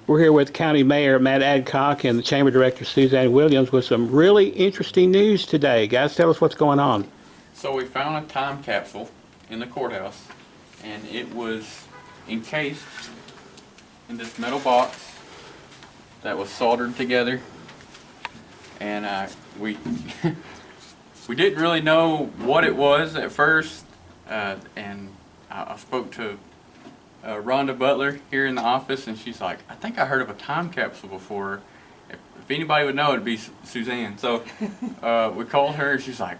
We're here with County Mayor Matt Adcock and the Chamber Director Suzanne Williams with some really interesting news today. Guys, tell us what's going on. So we found a time capsule in the courthouse, and it was encased in this metal box that was soldered together. And we we didn't really know what it was at first, and I spoke to Rhonda Butler here in the office, and she's like, I think I heard of a time capsule before. If anybody would know, it'd be Suzanne. So we called her, and she's like,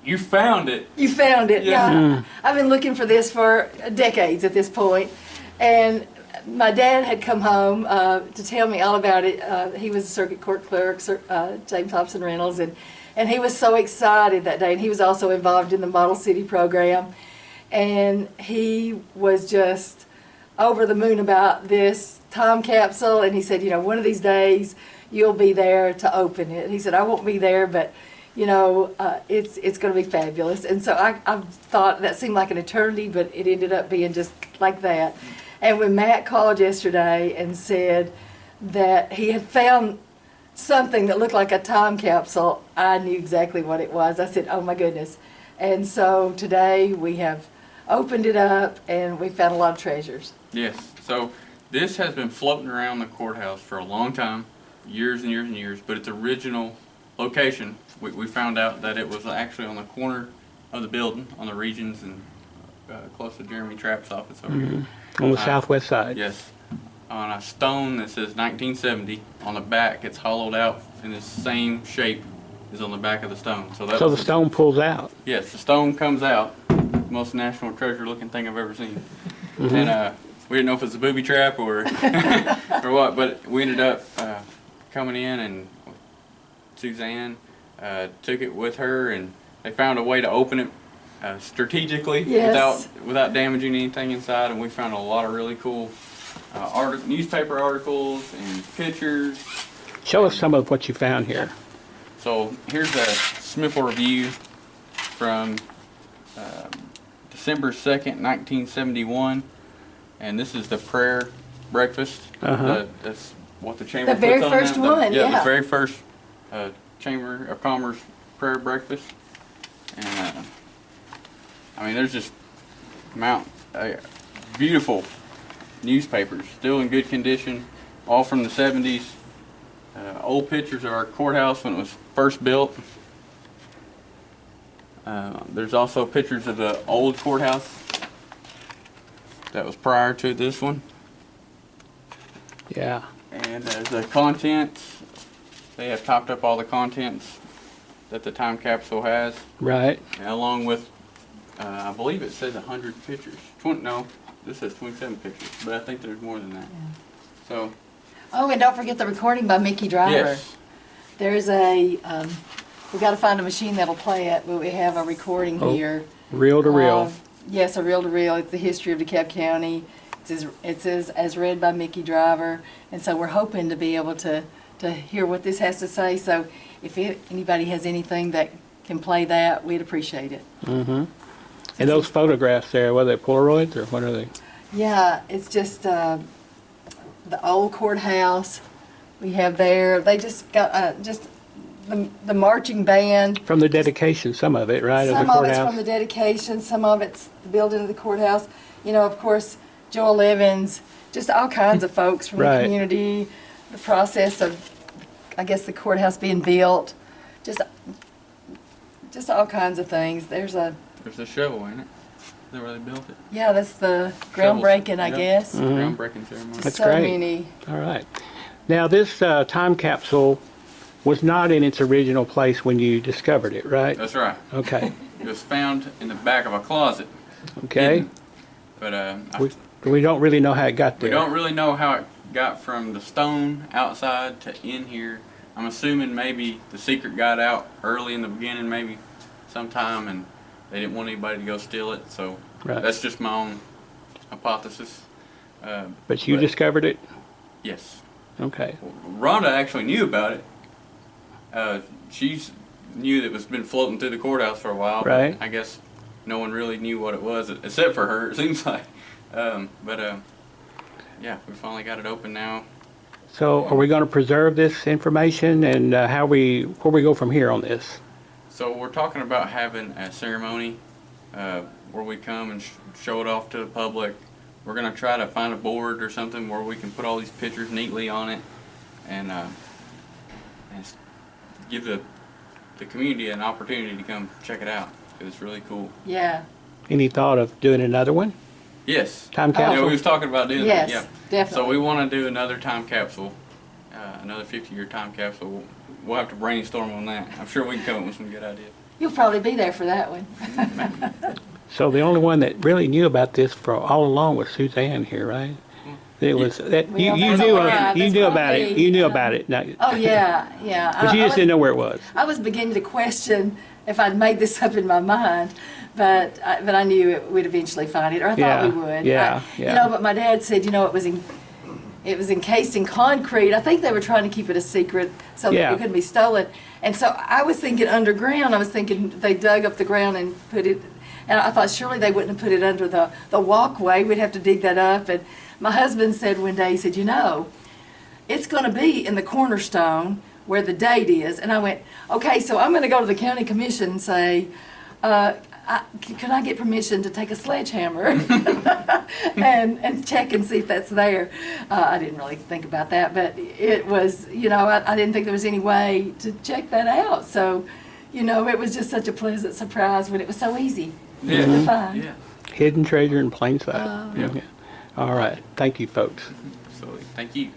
you found it. You found it, yeah. I've been looking for this for decades at this point. And my dad had come home to tell me all about it. He was a circuit court clerk, James Hobson Reynolds, and he was so excited that day. And he was also involved in the Model City program. And he was just over the moon about this time capsule. And he said, you know, one of these days you'll be there to open it. He said, I won't be there, but you know, it's going to be fabulous. And so I thought that seemed like an eternity, but it ended up being just like that. And when Matt called yesterday and said that he had found something that looked like a time capsule, I knew exactly what it was. I said, oh my goodness. And so today we have opened it up and we found a lot of treasures. Yes, so this has been floating around the courthouse for a long time, years and years and years, but its original location, we found out that it was actually on the corner of the building, on the Regions and close to Jeremy Trapp's office over here. On the southwest side. Yes, on a stone that says 1970. On the back, it's hollowed out in the same shape as on the back of the stone. So the stone pulls out. Yes, the stone comes out. Most national treasure looking thing I've ever seen. And we didn't know if it was a booby trap or or what, but we ended up coming in, and Suzanne took it with her, and they found a way to open it strategically without damaging anything inside, and we found a lot of really cool newspaper articles and pictures. Show us some of what you found here. So here's a Smithville Review from December 2nd, 1971, and this is the prayer breakfast. That's what the chamber puts on The very first one, yeah. The very first Chamber of Commerce prayer breakfast. And I mean, there's just beautiful newspapers, still in good condition, all from the 70s. Old pictures of our courthouse when it was first built. There's also pictures of the old courthouse that was prior to this one. Yeah. And the contents, they have topped up all the contents that the time capsule has. Right. Along with, I believe it says 100 pictures. No, this says 27 pictures, but I think there's more than that. Yeah. So. Oh, and don't forget the recording by Mickey Driver. Yes. There's a, we've got to find a machine that'll play it, but we have a recording here. Reel to reel. Yes, a reel to reel. It's the history of DeKalb County. It says as read by Mickey Driver, and so we're hoping to be able to hear what this has to say. So if anybody has anything that can play that, we'd appreciate it. And those photographs there, were they Polaroids or what are they? Yeah, it's just the old courthouse we have there. They just got just the marching band. From the dedication, some of it, right? Some of the of courthouse. it's from the dedication, some of it's the building of the courthouse. You know, of course, Joel Evans, just all kinds of folks from the community, the process of, I guess, the courthouse being built, just all kinds of things. There's a shovel, ain't it? Is that where they built it? Yeah, that's the groundbreaking, I guess. Groundbreaking ceremony. That's so great. Many. All right. Now, this time capsule was not in its original place when you discovered it, right? That's right. Okay. It was found in the back of a closet. Okay. But we don't really know how it got there. We don't really know how it got from the stone outside to in here. I'm assuming maybe the secret got out early in the beginning, maybe sometime, and they didn't want anybody to go steal it. So that's just my own hypothesis. But you discovered it? Yes. Okay. Rhonda actually knew about it. She knew that it was been floating through the courthouse for a while. Right. But I guess no one really knew what it was, except for her, it seems like. Yeah, we finally got it open now. So are we going to preserve this information, and where we go from here on this? So we're talking about having a ceremony where we come and show it off to the public. We're going to try to find a board or something where we can put all these pictures neatly on it and give the community an opportunity to come check it out, because it's really cool. Yeah. Any thought of doing another one? Yes. Time capsule? Yeah, we was talking about doing Yes, that. Yeah. definitely. So we want to do another time capsule, another 50-year time capsule. We'll have to brainstorm on that. I'm sure we can come up with some good ideas. You'll probably be there for that one. So the only one that really knew about this for all along was Suzanne here, right? It was that Well, you that's knew all right. you That's knew about it. probably, You knew about it. Now, Oh, yeah, yeah. but you just didn't know where it was. I was beginning to question if I'd made this up in my mind, but I knew we'd eventually find it, or I thought we would. Yeah, yeah. You know, but my dad said, you know, it was encased in concrete. I think they were trying to keep it a secret so that Yeah. it couldn't be stolen. And so I was thinking underground. I was thinking they dug up the ground and put it, and I thought surely they wouldn't have put it under the walkway. We'd have to dig that up. And my husband said one day, he said, you know, it's going to be in the cornerstone where the date is. And I went, okay, so I'm going to go to the county commission and say, can I get permission to take a sledgehammer and check and see if that's there? I didn't really think about that, but it was, you know, I didn't think there was any way to check that out. So, you know, it was just such a pleasant surprise when it was so easy to find. Yeah. Hidden treasure in plain sight. Yeah. All right. Thank you, folks. So thank you.